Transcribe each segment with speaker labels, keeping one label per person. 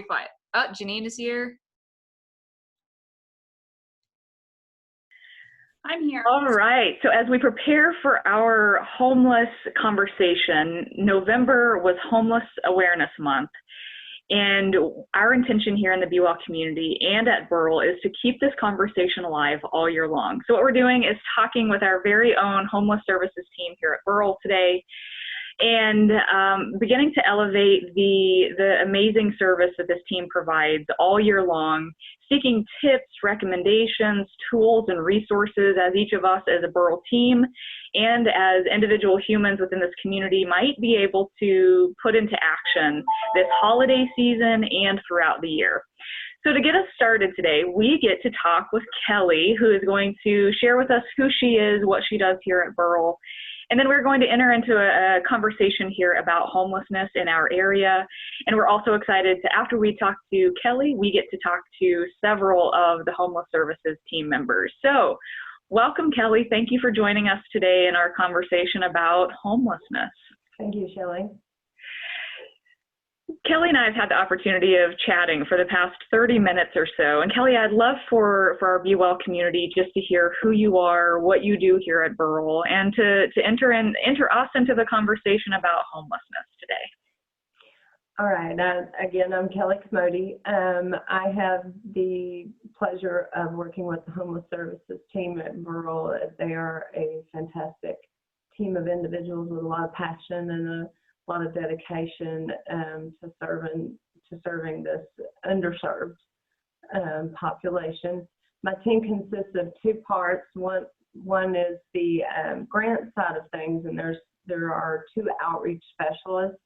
Speaker 1: Quiet. Oh, Janine is here.
Speaker 2: I'm here.
Speaker 3: All right. So as we prepare for our homeless conversation, November was Homeless Awareness Month. And our intention here in the Be Well community and at Burrell is to keep this conversation alive all year long. So what we're doing is talking with our very own homeless services team here at Burrell today, and beginning to elevate the amazing service that this team provides all year long, seeking tips, recommendations, tools, and resources as each of us as a Burrell team and as individual humans within this community might be able to put into action this holiday season and throughout the year. So to get us started today, we get to talk with Kelly, who is going to share with us who she is, what she does here at Burrell. And then we're going to enter into a conversation here about homelessness in our area. And we're also excited to, after we talk to Kelly, we get to talk to several of the homeless services team members. So welcome, Kelly. Thank you for joining us today in our conversation about homelessness.
Speaker 4: Thank you, Shelley.
Speaker 3: Kelly and I have had the opportunity of chatting for the past 30 minutes or so. And Kelly, I'd love for our Be Well community just to hear who you are, what you do here at Burrell, and to enter us into the conversation about homelessness today.
Speaker 4: All right. Again, I'm Kelly Komodi. I have the pleasure of working with the homeless services team at Burrell. They are a fantastic team of individuals with a lot of passion and a lot of dedication to serving this underserved population. My team consists of two parts. One is the grant side of things, and there are two outreach specialists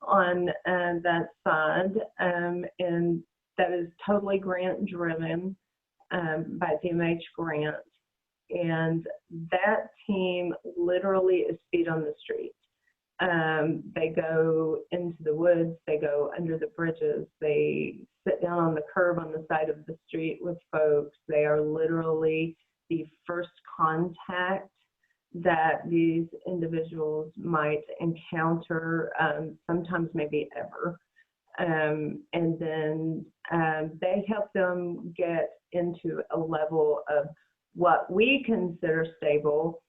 Speaker 4: on that side, and that is totally grant driven by DMH grant. And that team literally is feet on the street. They go into the woods, they go under the bridges, they sit down on the curb on the side of the street with folks. They are literally the first contact that these individuals might encounter, sometimes maybe ever. And then they help them get into a level of what we consider stable.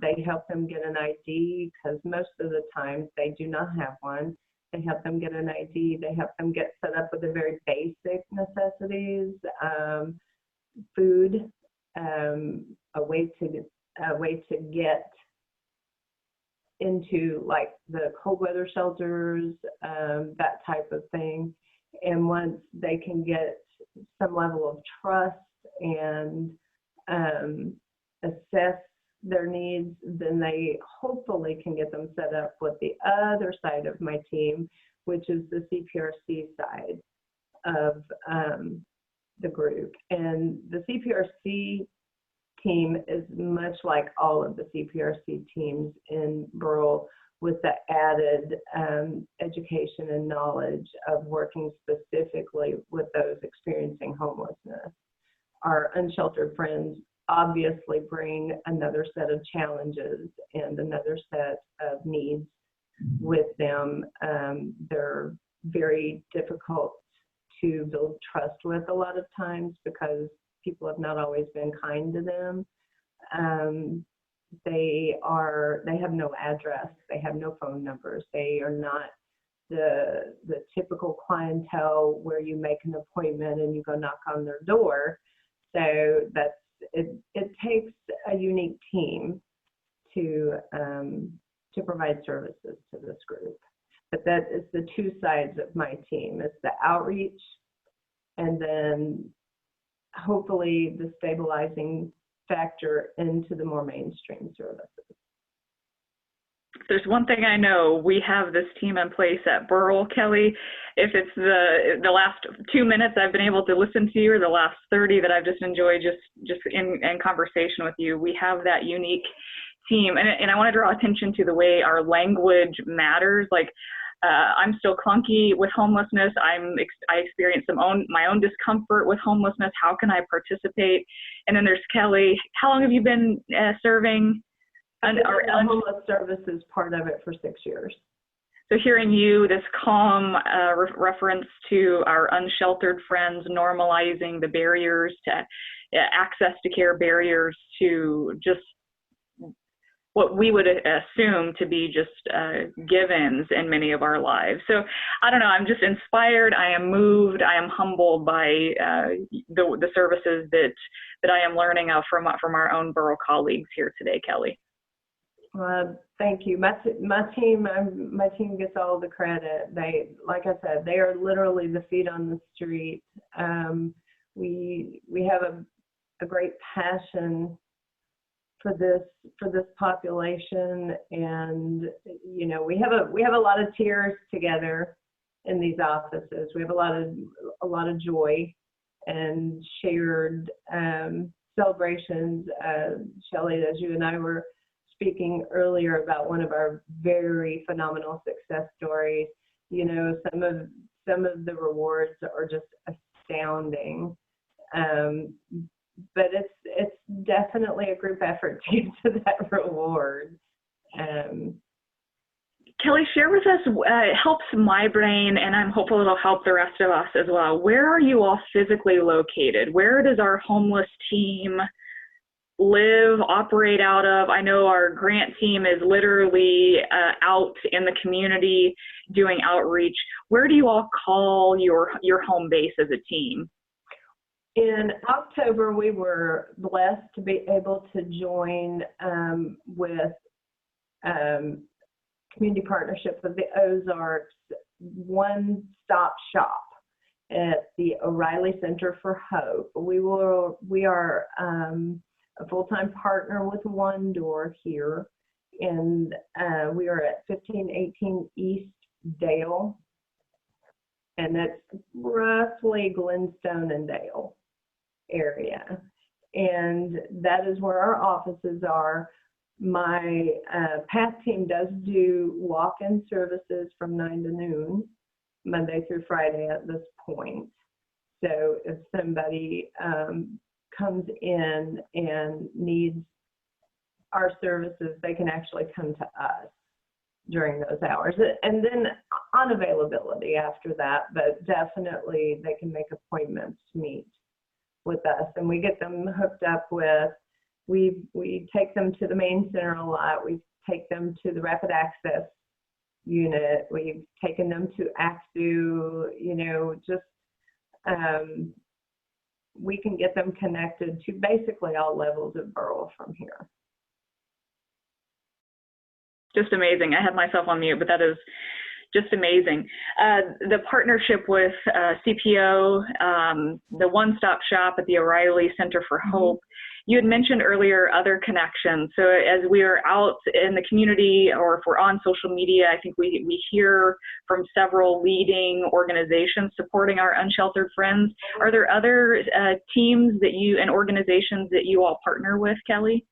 Speaker 4: They help them get an ID because most of the time they do not have one. They help them get an ID. They help them get set up with the very basic necessities, food, a way to get into like the cold weather shelters, that type of thing. And once they can get some level of trust and assess their needs, then they hopefully can get them set up with the other side of my team, which is the CPRC side of the group. And the CPRC team is much like all of the CPRC teams in Burrell, with the added education and knowledge of working specifically with those experiencing homelessness. Our unsheltered friends obviously bring another set of challenges and another set of needs with them. They're very difficult to build trust with a lot of times because people have not always been kind to them. They have no address, they have no phone numbers, they are not the typical clientele where you make an appointment and you go knock on their door. So it takes a unique team to provide services to this group. But that is the two sides of my team. It's the outreach and then hopefully the stabilizing factor into the more mainstream services.
Speaker 3: There's one thing I know, we have this team in place at Burrell, Kelly. If it's the last 2 minutes I've been able to listen to you, or the last 30 that I've just enjoyed just in conversation with you, we have that unique team. And I want to draw attention to the way our language matters. Like, I'm still clunky with homelessness. I experience my own discomfort with homelessness. How can I participate? And then there's Kelly. How long have you been serving?
Speaker 4: I've been in the homeless services part of it for 6 years.
Speaker 3: So hearing you, this calm reference to our unsheltered friends, normalizing the barriers to access to care, barriers to just what we would assume to be just givens in many of our lives. So I don't know, I'm just inspired, I am moved, I am humbled by the services that I am learning from our own Burrell colleagues here today, Kelly.
Speaker 4: Thank you. My team gets all the credit. They, like I said, they are literally the feet on the street. We have a great passion for this population, and you know, we have a lot of tears together in these offices. We have a lot of joy and shared celebrations. Shelley, as you and I were speaking earlier about one of our very phenomenal success stories, you know, some of the rewards are just astounding. But it's definitely a group effort to get to that reward.
Speaker 3: Kelly, share with us, it helps my brain, and I'm hopeful it'll help the rest of us as well. Where are you all physically located? Where does our homeless team live, operate out of? I know our grant team is literally out in the community doing outreach. Where do you all call your home base as a team?
Speaker 4: In October, we were blessed to be able to join with community partnership with the Ozarks one-stop shop at the O'Reilly Center for Hope. We are a full-time partner with One Door here, and we are at 1518 East Dale, and that's roughly Glenstone and Dale area, and that is where our offices are. My PATH team does do walk-in services from 9 to noon, Monday through Friday at this point. So if somebody comes in and needs our services, they can actually come to us during those hours. And then on availability after that, but definitely they can make appointments to meet with us, and we get them hooked up with, we take them to the main center a lot. We take them to the rapid access unit. We've taken them to ACSU, you know, just we can get them connected to basically all levels of Burrell from here.
Speaker 3: Just amazing. I had myself on mute, but that is just amazing. The partnership with CPO, the one-stop shop at the O'Reilly Center for Hope, you had mentioned earlier other connections. So as we are out in the community, or if we're on social media, I think we hear from several leading organizations supporting our unsheltered friends. Are there other teams that you and organizations that you all partner with, Kelly?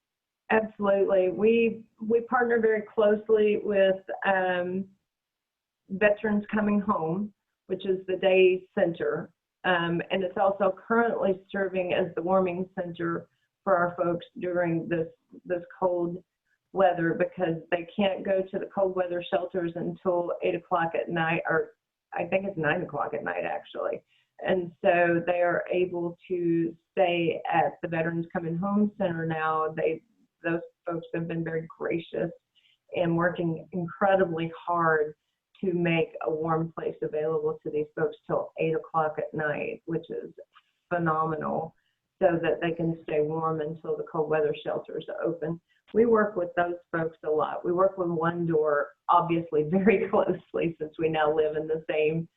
Speaker 4: Absolutely. We partner very closely with Veterans Coming Home, which is the day center, and it's also currently serving as the warming center for our folks during this cold weather, because they can't go to the cold weather shelters until 8 o'clock at night, or I think it's 9 o'clock at night actually. And so they are able to stay at the Veterans Coming Home Center now. Those folks have been very gracious and working incredibly hard to make a warm place available to these folks till 8 o'clock at night, which is phenomenal, so that they can stay warm until the cold weather shelters open. We work with those folks a lot. We work with One Door, obviously, very closely, since we now live in the same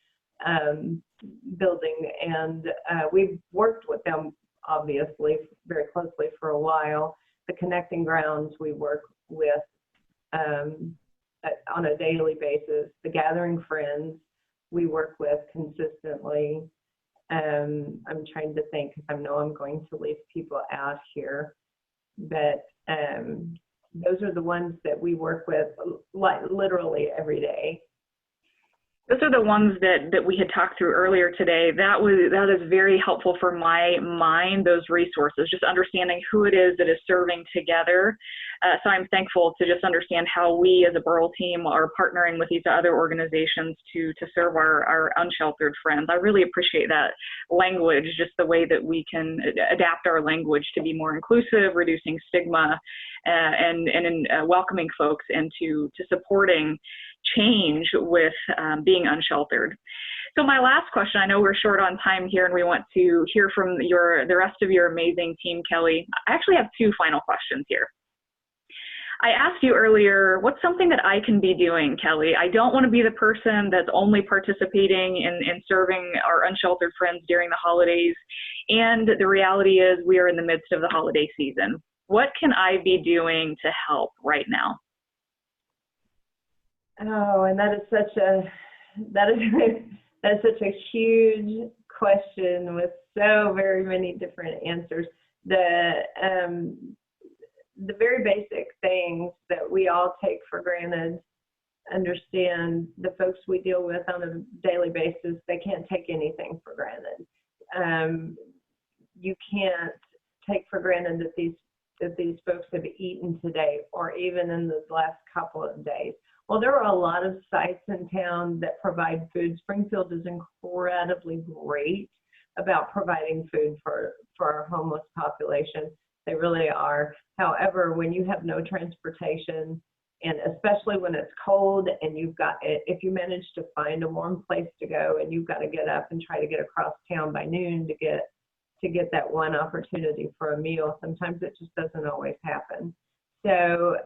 Speaker 4: building, and we've worked with them, obviously, very closely for a while. The Connecting Grounds we work with on a daily basis. The Gathering Friends we work with consistently. I'm trying to think, because I know I'm going to leave people out here, but those are the ones that we work with like literally every day.
Speaker 3: Those are the ones that we had talked through earlier today. That is very helpful for my mind, those resources, just understanding who it is that is serving together. So I'm thankful to just understand how we as a Burrell team are partnering with these other organizations to serve our unsheltered friends. I really appreciate that language, just the way that we can adapt our language to be more inclusive, reducing stigma, and welcoming folks into supporting change with being unsheltered. So my last question, I know we're short on time here and we want to hear from the rest of your amazing team, Kelly. I actually have two final questions here. I asked you earlier, what's something that I can be doing, Kelly? I don't want to be the person that's only participating in serving our unsheltered friends during the holidays. And the reality is we are in the midst of the holiday season. What can I be doing to help right now?
Speaker 4: Oh, and that is such a huge question with so very many different answers. The very basic things that we all take for granted, understand the folks we deal with on a daily basis, they can't take anything for granted. You can't take for granted that these folks have eaten today or even in the last couple of days. Well, there are a lot of sites in town that provide food. Springfield is incredibly great about providing food for our homeless population. They really are. However, when you have no transportation, and especially when it's cold and if you manage to find a warm place to go and you've got to get up and try to get across town by noon to get that one opportunity for a meal, sometimes it just doesn't always happen. So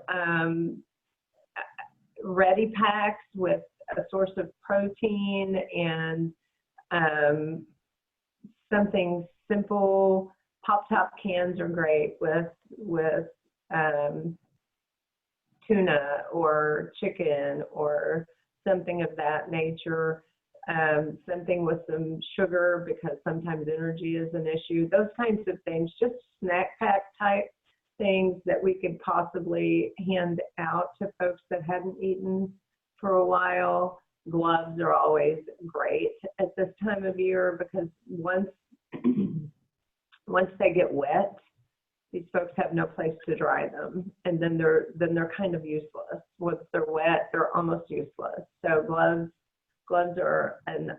Speaker 4: ready packs with a source of protein and something simple. Pop-top cans are great with tuna or chicken or something of that nature. Something with some sugar because sometimes energy is an issue. Those kinds of things, just snack pack type things that we could possibly hand out to folks that hadn't eaten for a while. Gloves are always great at this time of year because once they get wet, these folks have no place to dry them, and then they're kind of useless. Once they're wet, they're almost useless. So gloves are an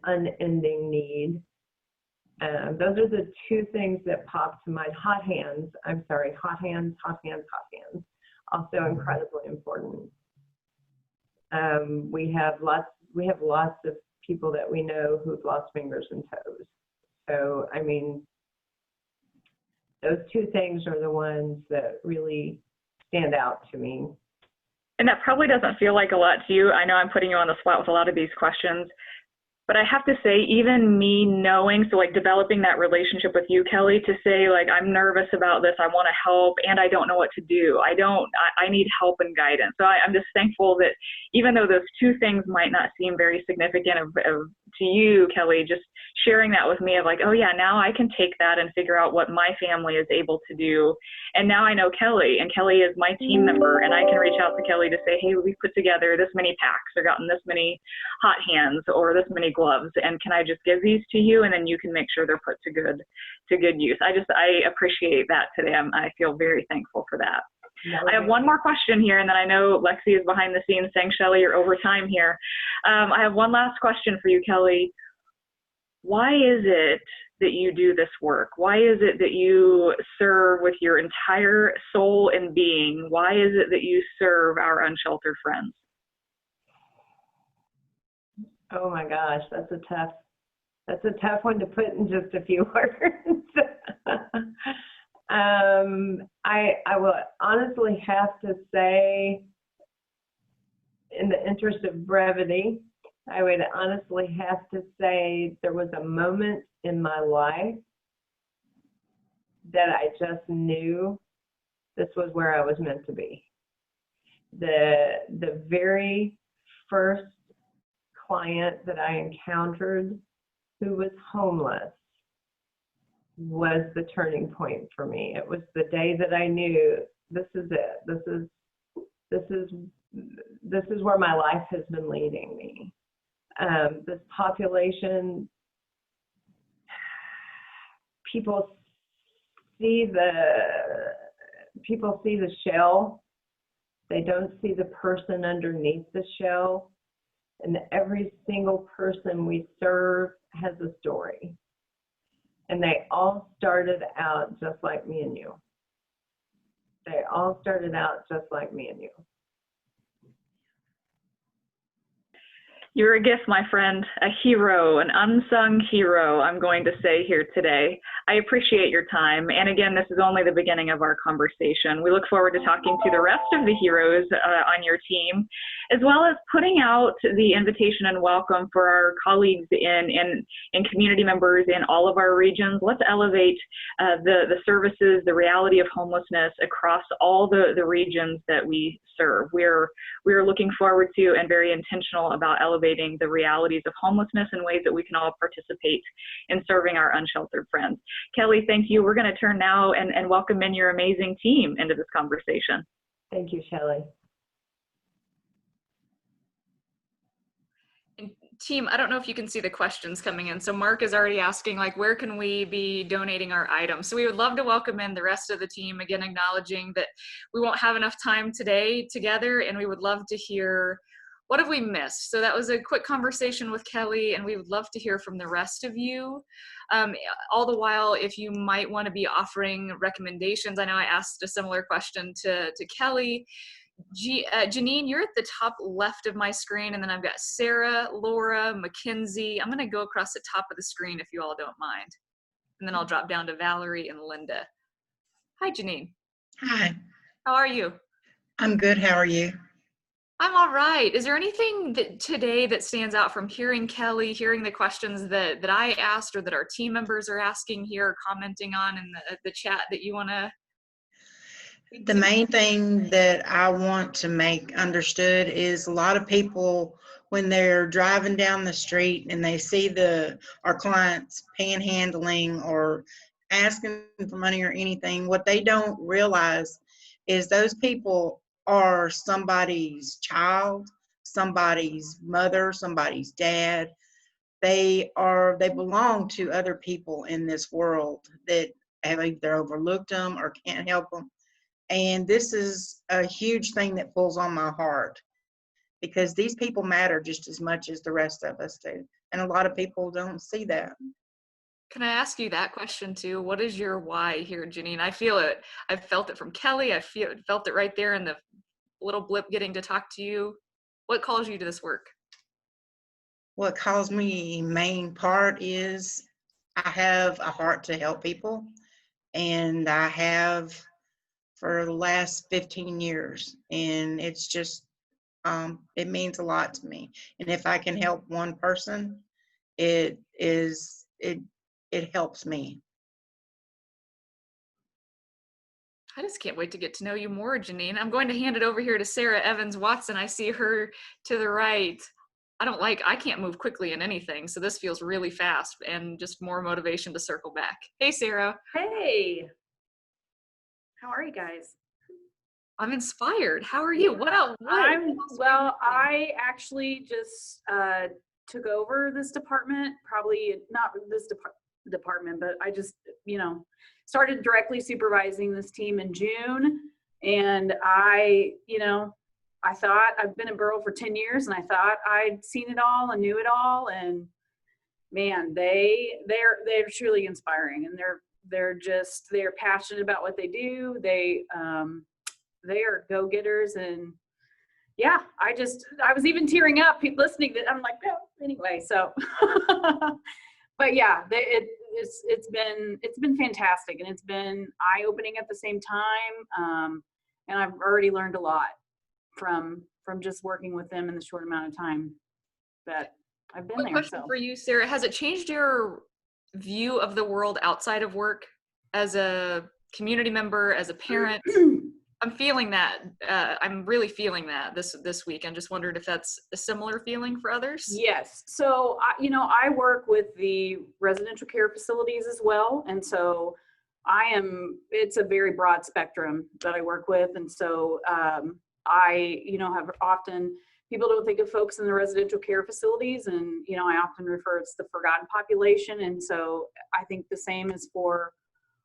Speaker 4: unending need. Those are the two things that pop to mind. Hot hands. Also incredibly important. We have lots of people that we know who've lost fingers and toes. So, I mean, those two things are the ones that really stand out to me.
Speaker 3: And that probably doesn't feel like a lot to you. I know I'm putting you on the spot with a lot of these questions, but I have to say, even me knowing, so like developing that relationship with you, Kelly, to say like, I'm nervous about this, I want to help, and I don't know what to do. I need help and guidance. So I'm just thankful that even though those two things might not seem very significant to you, Kelly, just sharing that with me of like, oh yeah, now I can take that and figure out what my family is able to do. And now I know Kelly, and Kelly is my team member, and I can reach out to Kelly to say, hey, we put together this many packs or gotten this many hot hands or this many gloves, and can I just give these to you, and then you can make sure they're put to good use. I appreciate that today. I feel very thankful for that. I have one more question here, and then I know Lexi is behind the scenes saying, Shelly, you're over time here. I have one last question for you, Kelly. Why is it that you do this work? Why is it that you serve with your entire soul and being? Why is it that you serve our unsheltered friends?
Speaker 4: Oh my gosh, that's a tough one to put in just a few words. I will honestly have to say, in the interest of brevity, I would honestly have to say there was a moment in my life that I just knew this was where I was meant to be. The very first client that I encountered who was homeless was the turning point for me. It was the day that I knew this is it. This is where my life has been leading me. This population, people see the shell. They don't see the person underneath the shell. And every single person we serve has a story. And they all started out just like me and you. They all started out just like me and you.
Speaker 3: You're a gift, my friend, a hero, an unsung hero, I'm going to say here today. I appreciate your time. And again, this is only the beginning of our conversation. We look forward to talking to the rest of the heroes on your team, as well as putting out the invitation and welcome for our colleagues and community members in all of our regions. Let's elevate the services, the reality of homelessness across all the regions that we serve. We're looking forward to and very intentional about elevating the realities of homelessness in ways that we can all participate in serving our unsheltered friends. Kelly, thank you. We're going to turn now and welcome in your amazing team into this conversation.
Speaker 4: Thank you, Shelley.
Speaker 1: And team, I don't know if you can see the questions coming in. So Mark is already asking, like, where can we be donating our items? So we would love to welcome in the rest of the team, again, acknowledging that we won't have enough time today together, and we would love to hear what have we missed? So that was a quick conversation with Kelly, and we would love to hear from the rest of you. All the while, if you might want to be offering recommendations, I know I asked a similar question to Kelly. Janine, you're at the top left of my screen, and then I've got Sarah, Laura, Mackenzie. I'm going to go across the top of the screen if you all don't mind. And then I'll drop down to Valerie and Linda. Hi, Janine.
Speaker 2: Hi.
Speaker 1: How are you?
Speaker 2: I'm good. How are you?
Speaker 1: I'm all right. Is there anything today that stands out from hearing Kelly, hearing the questions that I asked or that our team members are asking here, or commenting on in the chat that you want to?
Speaker 2: The main thing that I want to make understood is a lot of people, when they're driving down the street and they see our clients panhandling or asking for money or anything, what they don't realize is those people are somebody's child, somebody's mother, somebody's dad. They belong to other people in this world that have either overlooked them or can't help them. And this is a huge thing that pulls on my heart, because these people matter just as much as the rest of us do. And a lot of people don't see that.
Speaker 1: Can I ask you that question too? What is your why here, Janine? I feel it. I've felt it from Kelly. I felt it right there in the little blip getting to talk to you. What calls you to this work?
Speaker 2: What calls me main part is I have a heart to help people, and I have for the last 15 years, and it's just it means a lot to me. And if I can help one person, it helps me.
Speaker 1: I just can't wait to get to know you more, Janine. I'm going to hand it over here to Sarah Evans Watson. I see her to the right. I can't move quickly in anything, so this feels really fast and just more motivation to circle back. Hey, Sarah.
Speaker 5: Hey. How are you guys?
Speaker 1: I'm inspired. How are you?
Speaker 5: I actually just took over this department, probably not this department, but I just, started directly supervising this team in June. And I thought I've been in Burrell for 10 years, and I thought I'd seen it all and knew it all. And man, they're truly inspiring, and they're passionate about what they do. They are go-getters, and yeah, I was even tearing up listening. I'm like, no, anyway. So, but yeah, it's been fantastic, and it's been eye-opening at the same time. And I've already learned a lot from just working with them in the short amount of time that I've been there.
Speaker 1: Question for you, Sarah. Has it changed your view of the world outside of work, as a community member, as a parent? I'm feeling that. I'm really feeling that this week. I'm just wondering if that's a similar feeling for others.
Speaker 5: Yes. So, I work with the residential care facilities as well. And so it's a very broad spectrum that I work with. And so I, have often people don't think of folks in the residential care facilities, and I often refer it's the forgotten population. And so I think the same is for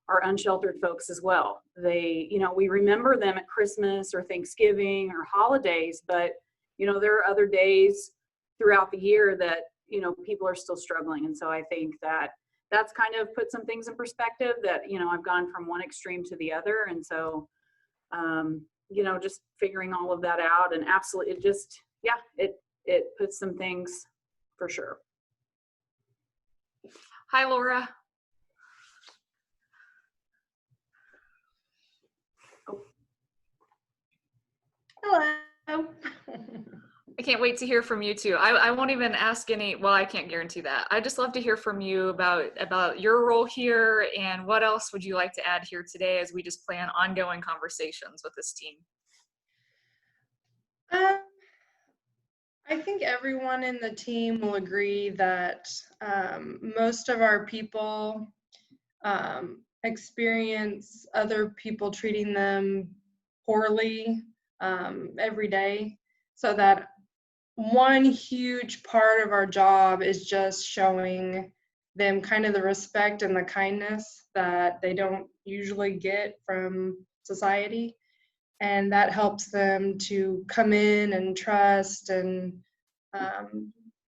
Speaker 5: our unsheltered folks as well. They, we remember them at Christmas or Thanksgiving or holidays, but there are other days throughout the year that people are still struggling. And so I think that that's kind of put some things in perspective that I've gone from one extreme to the other. And so just figuring all of that out, and absolutely it puts some things for sure.
Speaker 1: Hi, Laura.
Speaker 6: Hello.
Speaker 1: I can't wait to hear from you too. I won't even ask well, I can't guarantee that. I'd just love to hear from you about your role here, and what else would you like to add here today as we just plan ongoing conversations with this team.
Speaker 6: I think everyone in the team will agree that most of our people experience other people treating them poorly every day. So that one huge part of our job is just showing them kind of the respect and the kindness that they don't usually get from society. And that helps them to come in and trust, and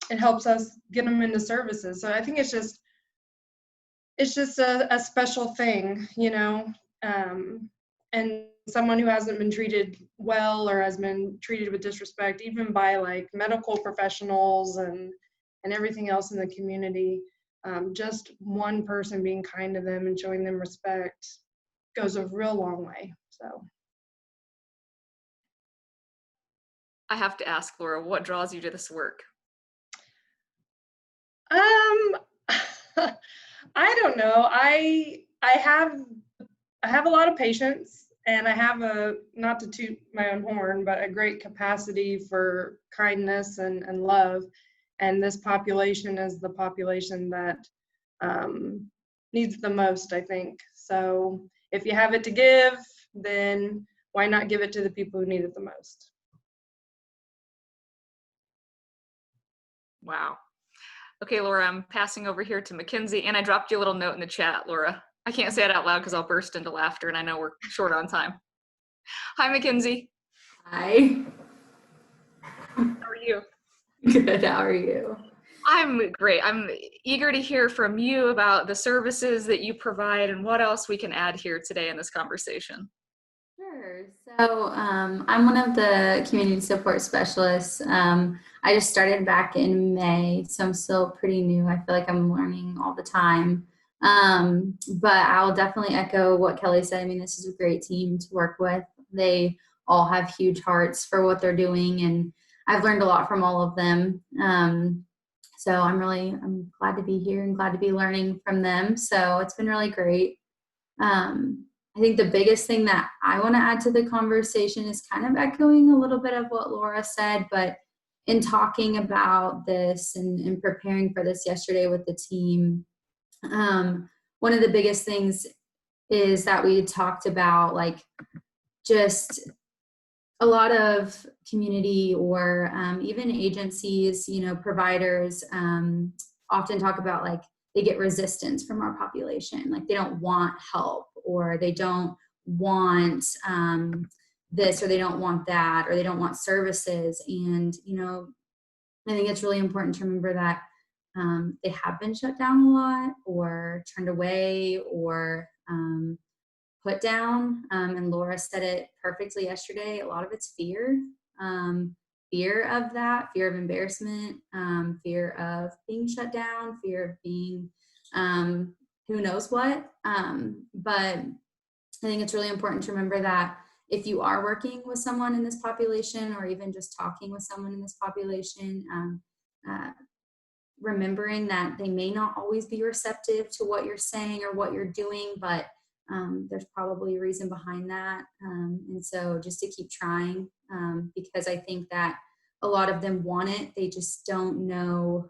Speaker 6: it helps us get them into services. So I think it's just a special thing, and someone who hasn't been treated well or has been treated with disrespect, even by like medical professionals and everything else in the community, just one person being kind to them and showing them respect goes a real long way. So
Speaker 1: I have to ask, Laura, what draws you to this work?
Speaker 6: I don't know. I have a lot of patience, and I have not to toot my own horn, but a great capacity for kindness and love. And this population is the population that needs the most, I think. So if you have it to give, then why not give it to the people who need it the most?
Speaker 1: Wow. Okay, Laura, I'm passing over here to Mackenzie, and I dropped you a little note in the chat, Laura. I can't say it out loud because I'll burst into laughter, and I know we're short on time. Hi, Mackenzie.
Speaker 7: Hi.
Speaker 1: How are you?
Speaker 7: Good, how are you?
Speaker 1: I'm great. I'm eager to hear from you about the services that you provide and what else we can add here today in this conversation.
Speaker 7: Sure. So I'm one of the community support specialists. I just started back in May, so I'm still pretty new. I feel like I'm learning all the time. But I'll definitely echo what Kelly said. I mean, this is a great team to work with. They all have huge hearts for what they're doing, and I've learned a lot from all of them. So I'm glad to be here and glad to be learning from them. So it's been really great. I think the biggest thing that I want to add to the conversation is kind of echoing a little bit of what Laura said, but in talking about this and preparing for this yesterday with the team, one of the biggest things is that we talked about like just a lot of community or even agencies, providers often talk about like they get resistance from our population. Like they don't want help, or they don't want this, or they don't want that, or they don't want services. And, I think it's really important to remember that they have been shut down a lot or turned away or put down. And Laura said it perfectly yesterday. A lot of it's fear. Fear of that, fear of embarrassment, fear of being shut down, fear of being who knows what. But I think it's really important to remember that if you are working with someone in this population, or even just talking with someone in this population, remembering that they may not always be receptive to what you're saying or what you're doing, but there's probably a reason behind that. And so just to keep trying, because I think that a lot of them want it, they just don't know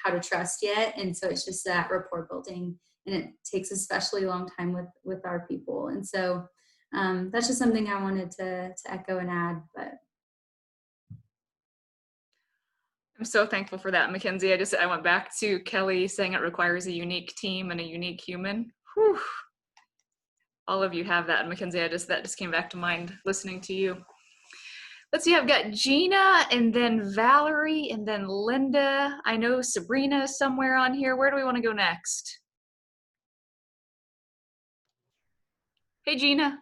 Speaker 7: how to trust yet. And so it's just that rapport building, and it takes especially a long time with our people. And so that's just something I wanted to echo and add. But
Speaker 1: I'm so thankful for that, Mackenzie. I went back to Kelly saying it requires a unique team and a unique human. Whew. All of you have that, and Mackenzie, that just came back to mind listening to you. Let's see, I've got Gina and then Valerie and then Linda. I know Sabrina is somewhere on here. Where do we want to go next? Hey, Gina.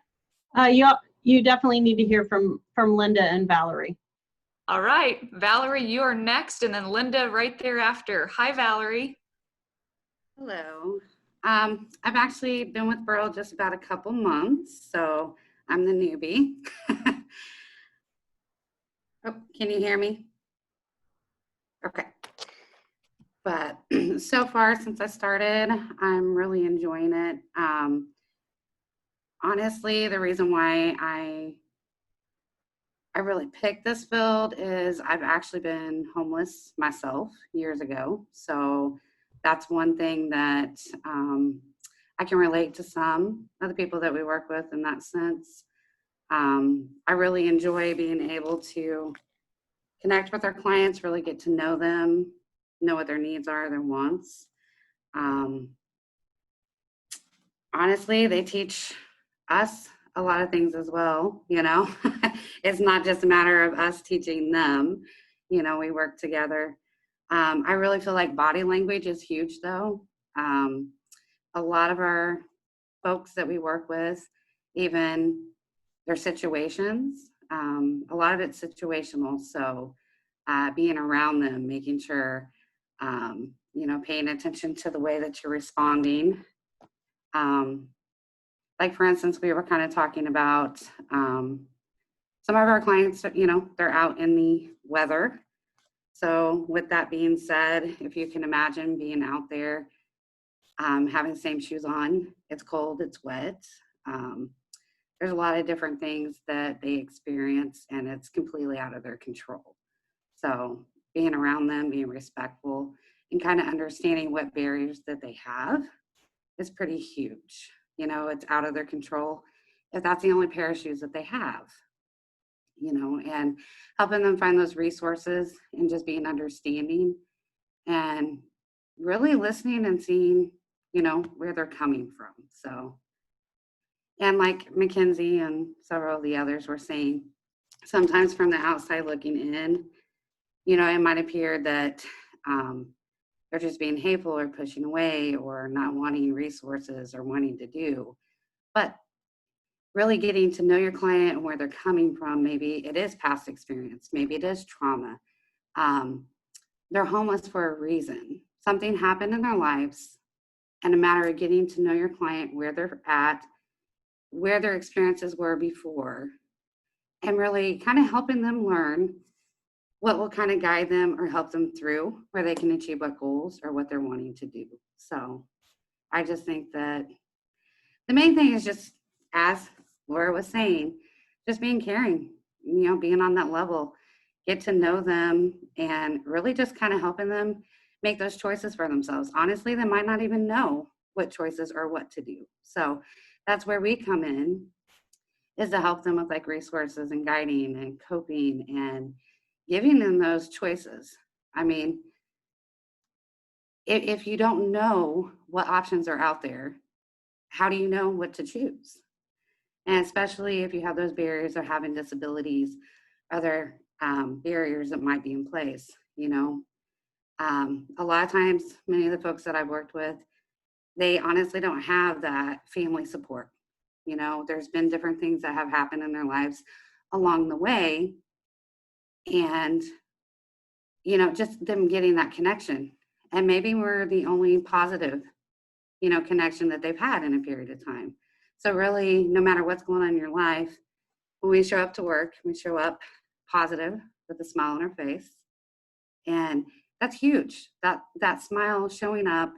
Speaker 8: You definitely need to hear from Linda and Valerie.
Speaker 1: All right, Valerie, you are next, and then Linda right thereafter. Hi, Valerie.
Speaker 9: Hello. I've actually been with Burrell just about a couple months, so I'm the newbie. Oh, can you hear me? Okay. But so far since I started, I'm really enjoying it. Honestly, the reason why I really picked this field is I've actually been homeless myself years ago. So that's one thing that I can relate to some of the people that we work with in that sense. I really enjoy being able to connect with our clients, really get to know them, know what their needs are, their wants. Honestly, they teach us a lot of things as well, you know. It's not just a matter of us teaching them, you know, we work together. I really feel like body language is huge though. A lot of our folks that we work with, even their situations, a lot of it's situational. So being around them, making sure, you know, paying attention to the way that you're responding. Like for instance, we were kind of talking about some of our clients, you know, they're out in the weather. So with that being said, if you can imagine being out there, having the same shoes on, it's cold, it's wet. There's a lot of different things that they experience and it's completely out of their control. So being around them, being respectful and kind of understanding what barriers that they have is pretty huge. You know, it's out of their control if that's the only pair of shoes that they have, you know, and helping them find those resources and just being understanding and really listening and seeing, you know, where they're coming from. So, and like Mackenzie and several of the others were saying, sometimes from the outside looking in, you know, it might appear that they're just being hateful or pushing away or not wanting resources or wanting to do. But really getting to know your client and where they're coming from, maybe it is past experience, maybe it is trauma. They're homeless for a reason. Something happened in their lives, and a matter of getting to know your client, where they're at, where their experiences were before, and really kind of helping them learn what will kind of guide them or help them through where they can achieve what goals or what they're wanting to do. So I just think that the main thing is just, as Laura was saying, just being caring, you know, being on that level, get to know them and really just kind of helping them make those choices for themselves. Honestly, they might not even know what choices or what to do. So that's where we come in, is to help them with like resources and guiding and coping and giving them those choices. I mean, if you don't know what options are out there, how do you know what to choose? And especially if you have those barriers or having disabilities, other barriers that might be in place, you know. A lot of times, many of the folks that I've worked with, they honestly don't have that family support. You know, there's been different things that have happened in their lives along the way. And, you know, just them getting that connection. And maybe we're the only positive, you know, connection that they've had in a period of time. So really, no matter what's going on in your life, when we show up to work, we show up positive with a smile on our face. And that's huge. That smile showing up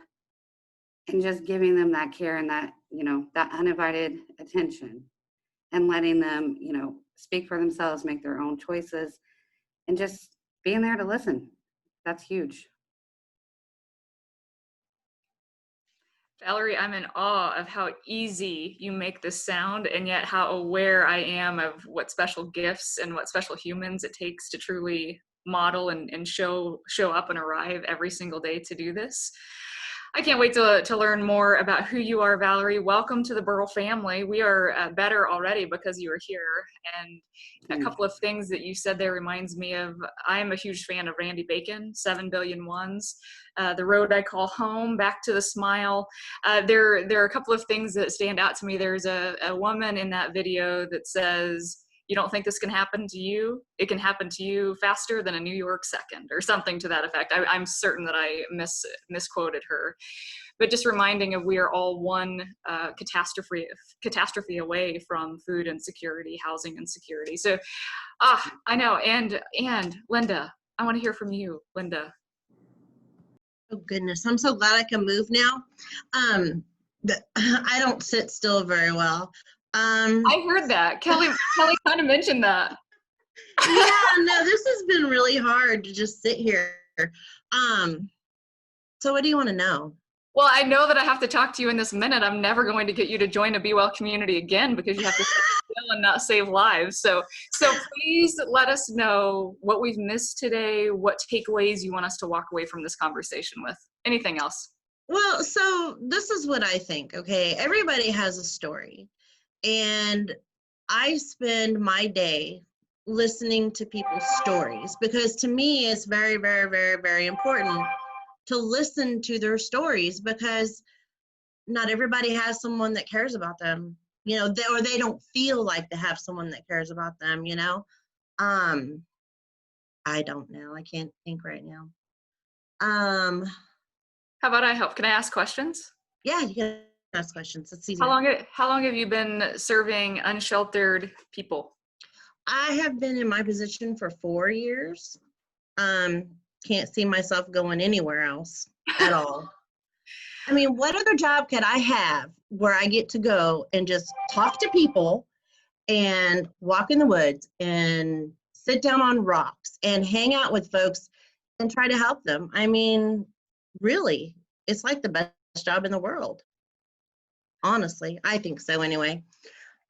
Speaker 9: and just giving them that care and that, you know, that uninvited attention and letting them, you know, speak for themselves, make their own choices, and just being there to listen. That's huge.
Speaker 1: Valerie, I'm in awe of how easy you make this sound and yet how aware I am of what special gifts and what special humans it takes to truly model and show up and arrive every single day to do this. I can't wait to learn more about who you are, Valerie. Welcome to the Burrell family. We are better already because you are here. And a couple of things that you said there reminds me of, I am a huge fan of Randy Bacon, 7 Billion Ones, The Road I Call Home, Back to the Smile. There are a couple of things that stand out to me. There's a woman in that video that says, "You don't think this can happen to you? It can happen to you faster than a New York second," or something to that effect. I'm certain that I misquoted her. But just reminding of, we are all one catastrophe away from food insecurity, housing insecurity. So, I know. And Linda, I want to hear from you, Linda.
Speaker 10: Oh goodness, I'm so glad I can move now. I don't sit still very well.
Speaker 1: I heard that. Kelly kind of mentioned that.
Speaker 10: Yeah, no, this has been really hard to just sit here. So what do you want to know?
Speaker 1: Well, I know that I have to talk to you in this minute. I'm never going to get you to join a Be Well community again, because you have to sit still and not save lives. So please let us know what we've missed today, what takeaways you want us to walk away from this conversation with. Anything else?
Speaker 10: Well, so this is what I think, okay? Everybody has a story. And I spend my day listening to people's stories, because to me it's very, very, very, very important to listen to their stories, because not everybody has someone that cares about them, you know, or they don't feel like they have someone that cares about them, you know. I don't know. I can't think right now.
Speaker 1: How about I help? Can I ask questions?
Speaker 10: Yeah, you can ask questions. It's easy.
Speaker 1: How long have you been serving unsheltered people?
Speaker 10: I have been in my position for 4 years. Can't see myself going anywhere else at all. I mean, what other job could I have where I get to go and just talk to people and walk in the woods and sit down on rocks and hang out with folks and try to help them? I mean, really, it's like the best job in the world. Honestly, I think so anyway.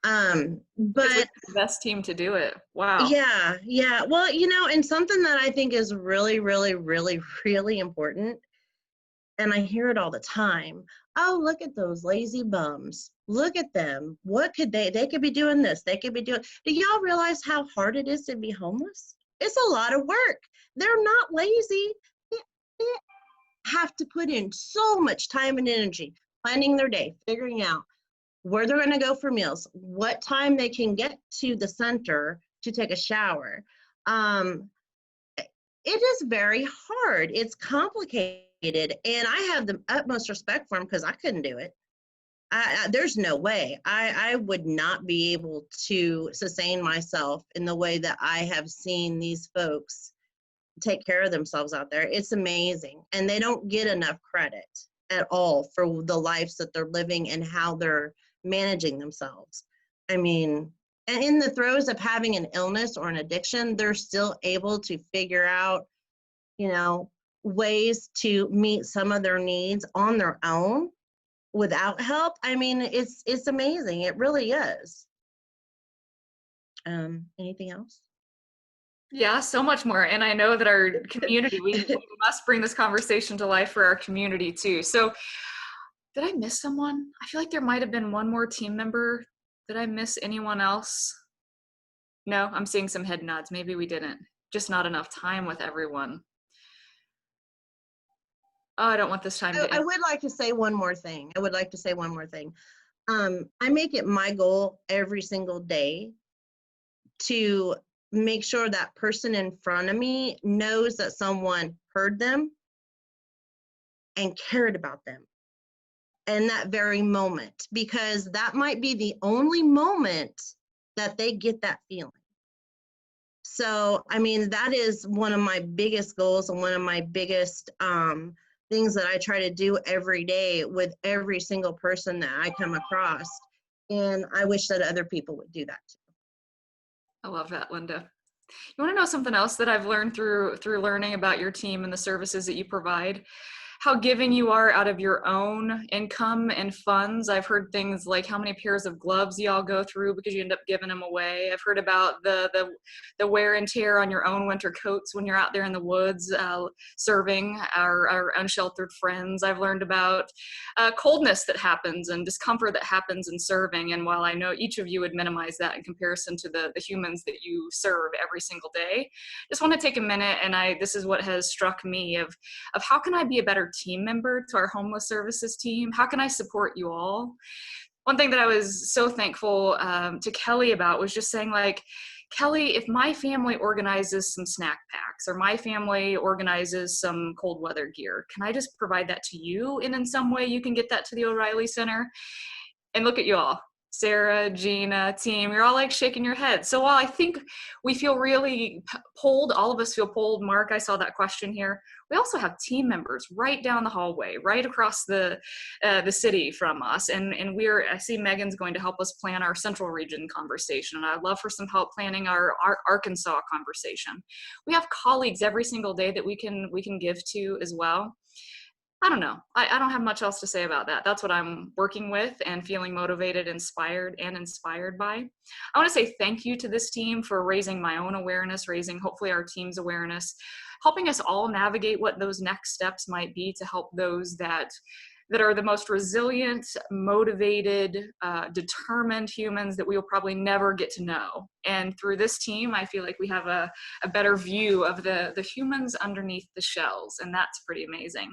Speaker 10: But
Speaker 1: it's the best team to do it. Wow.
Speaker 10: Yeah. Well, you know, and something that I think is really, really, really, really important, and I hear it all the time. Oh, look at those lazy bums. Look at them. What could they could be doing this. They could be doing. Do y'all realize how hard it is to be homeless? It's a lot of work. They're not lazy. They have to put in so much time and energy planning their day, figuring out where they're going to go for meals, what time they can get to the center to take a shower. It is very hard. It's complicated. And I have the utmost respect for them, because I couldn't do it. There's no way. I would not be able to sustain myself in the way that I have seen these folks take care of themselves out there. It's amazing. And they don't get enough credit at all for the lives that they're living and how they're managing themselves. I mean, and in the throes of having an illness or an addiction, they're still able to figure out, you know, ways to meet some of their needs on their own without help. I mean, it's amazing. It really is. Anything else?
Speaker 1: Yeah, so much more. And I know that our community, we must bring this conversation to life for our community too. So did I miss someone? I feel like there might have been one more team member. Did I miss anyone else? No, I'm seeing some head nods. Maybe we didn't. Just not enough time with everyone. Oh, I don't want this time to end.
Speaker 10: I would like to say one more thing. I make it my goal every single day to make sure that person in front of me knows that someone heard them and cared about them in that very moment, because that might be the only moment that they get that feeling. So, I mean, that is one of my biggest goals and one of my biggest things that I try to do every day with every single person that I come across. And I wish that other people would do that too.
Speaker 1: I love that, Linda. You want to know something else that I've learned through learning about your team and the services that you provide? how giving you are out of your own income and funds. I've heard things like how many pairs of gloves y'all go through because you end up giving them away. I've heard about the wear and tear on your own winter coats when you're out there in the woods serving our unsheltered friends. I've learned about coldness that happens and discomfort that happens in serving. And while I know each of you would minimize that in comparison to the humans that you serve every single day, just want to take a minute, and this is what has struck me of how can I be a better team member to our homeless services team? How can I support you all? One thing that I was so thankful to Kelly about was just saying, like, Kelly, if my family organizes some snack packs or my family organizes some cold weather gear, can I just provide that to you? And in some way you can get that to the O'Reilly Center. And look at you all. Sarah, Gina, team, you're all like shaking your head. So while I think we feel really pulled, all of us feel pulled, Mark, I saw that question here, we also have team members right down the hallway, right across the city from us. And I see Megan's going to help us plan our Central Region conversation, and I'd love for some help planning our Arkansas conversation. We have colleagues every single day that we can give to as well. I don't know. I don't have much else to say about that. That's what I'm working with and feeling motivated, inspired by. I want to say thank you to this team for raising my own awareness, raising hopefully our team's awareness, helping us all navigate what those next steps might be to help those that are the most resilient, motivated, determined humans that we will probably never get to know. And through this team, I feel like we have a better view of the humans underneath the shells, and that's pretty amazing.